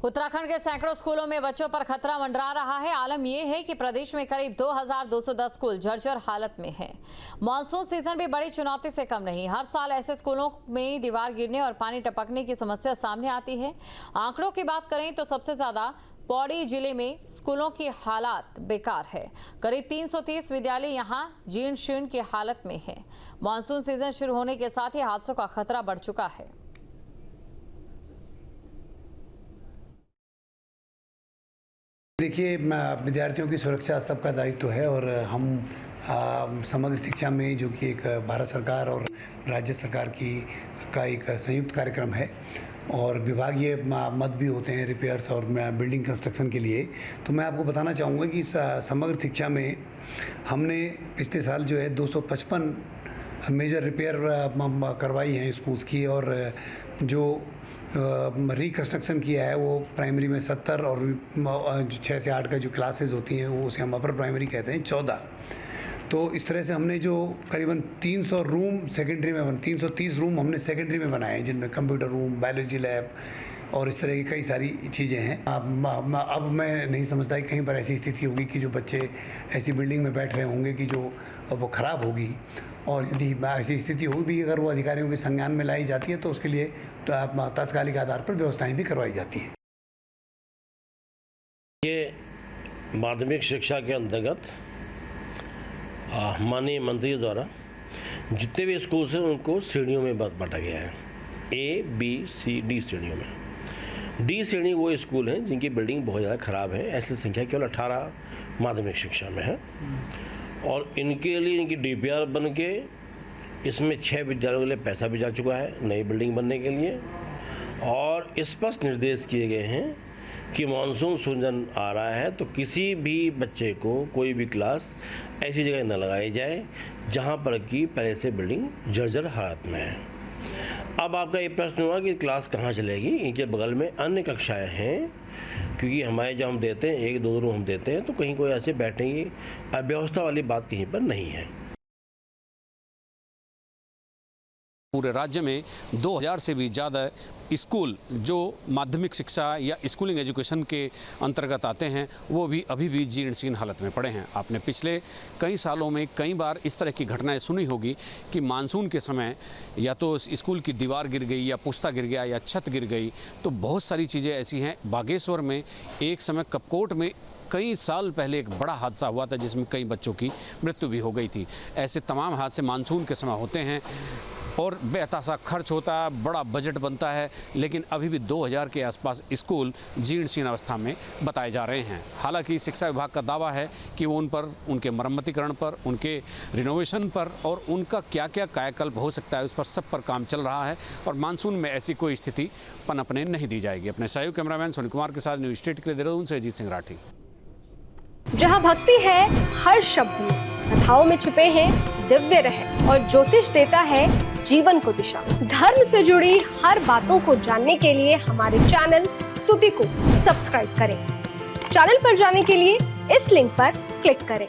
उत्तराखंड के सैकड़ों स्कूलों में बच्चों पर खतरा मंडरा रहा है। आलम यह है कि प्रदेश में करीब 2210 स्कूल जर्जर हालत में हैं। मानसून सीजन भी बड़ी चुनौती से कम नहीं। हर साल ऐसे स्कूलों में दीवार गिरने और पानी टपकने की समस्या सामने आती है। आंकड़ों की बात करें तो सबसे ज्यादा पौड़ी जिले में स्कूलों की हालात बेकार है। करीब 330 विद्यालय यहां जीर्ण शीर्ण की हालत में है। मानसून सीजन शुरू होने के साथ ही हादसों का खतरा बढ़ चुका है। देखिए, विद्यार्थियों की सुरक्षा सबका दायित्व है और हम समग्र शिक्षा में, जो कि एक भारत सरकार और राज्य सरकार का एक संयुक्त कार्यक्रम है और विभागीय मद भी होते हैं रिपेयर्स और बिल्डिंग कंस्ट्रक्शन के लिए। तो मैं आपको बताना चाहूँगा कि समग्र शिक्षा में हमने पिछले साल जो है 255 मेजर रिपेयर करवाई हैं स्कूल्स की, और जो रिकन्स्ट्रक्शन किया है वो प्राइमरी में 70 और 6 से 8 का जो क्लासेस होती हैं वो उसे हम अपर प्राइमरी कहते हैं 14। तो इस तरह से हमने जो करीबन 300 रूम सेकेंडरी में 330 रूम हमने सेकेंडरी में बनाए हैं, जिनमें कंप्यूटर रूम, बायोलॉजी लैब और इस तरह की कई सारी चीज़ें हैं। अब मैं नहीं समझता कि कहीं पर ऐसी स्थिति होगी कि जो बच्चे ऐसी बिल्डिंग में बैठ रहे होंगे कि जो वो ख़राब होगी, और यदि ऐसी स्थिति हो भी अगर वो अधिकारियों के संज्ञान में लाई जाती है तो उसके लिए तो तात्कालिक आधार पर व्यवस्थाएं भी करवाई जाती हैं। ये माध्यमिक शिक्षा के अंतर्गत माननीय मंत्री द्वारा जितने भी स्कूल हैं उनको श्रेणियों में बांटा गया है। A, B, C, D श्रेणियों में। D श्रेणी वो स्कूल हैं जिनकी बिल्डिंग बहुत ज़्यादा ख़राब है। ऐसी संख्या केवल 18 माध्यमिक शिक्षा में है और इनके लिए इनकी DPR बन के इसमें 6 विद्यालयों के लिए पैसा भी जा चुका है नई बिल्डिंग बनने के लिए, और स्पष्ट निर्देश किए गए हैं कि मानसून सीजन आ रहा है तो किसी भी बच्चे को कोई भी क्लास ऐसी जगह न लगाई जाए जहां पर कि पहले से बिल्डिंग जर्जर हालत में है। अब आपका ये प्रश्न हुआ कि क्लास कहाँ चलेगी। इनके बगल में अन्य कक्षाएं हैं, क्योंकि हमारे जो हम देते हैं 1-2 रूम हम देते हैं, तो कहीं कोई ऐसे बैठेंगे अव्यवस्था वाली बात कहीं पर नहीं है। पूरे राज्य में 2000 से भी ज़्यादा स्कूल जो माध्यमिक शिक्षा या स्कूलिंग एजुकेशन के अंतर्गत आते हैं वो भी अभी भी जीर्ण शीर्ण हालत में पड़े हैं। आपने पिछले कई सालों में कई बार इस तरह की घटनाएं सुनी होगी कि मानसून के समय या तो स्कूल की दीवार गिर गई या पुस्ता गिर गया या छत गिर गई। तो बहुत सारी चीज़ें ऐसी हैं। बागेश्वर में एक समय कपकोट में कई साल पहले एक बड़ा हादसा हुआ था जिसमें कई बच्चों की मृत्यु भी हो गई थी। ऐसे तमाम हादसे मानसून के समय होते हैं और बेतहाशा खर्च होता है, बड़ा बजट बनता है, लेकिन अभी भी 2000 के आसपास स्कूल जीर्ण शीर्ण अवस्था में बताए जा रहे हैं। हालांकि शिक्षा विभाग का दावा है कि वो उन पर, उनके मरम्मतीकरण पर, उनके रिनोवेशन पर और उनका क्या क्या कायाकल्प हो सकता है उस पर सब पर काम चल रहा है और मानसून में ऐसी कोई स्थिति पनपने नहीं दी जाएगी। अपने सहयोगी कैमरामैन सोनी कुमार के साथ न्यूज स्टेट के लिए देहरादून से अजीत सिंह राठी। जहाँ भक्ति है हर शब्द में, कथाओं में छिपे हैं दिव्य रहस्य और ज्योतिष देता है जीवन को दिशा। धर्म से जुड़ी हर बातों को जानने के लिए हमारे चैनल स्तुति को सब्सक्राइब करें। चैनल पर जाने के लिए इस लिंक पर क्लिक करें।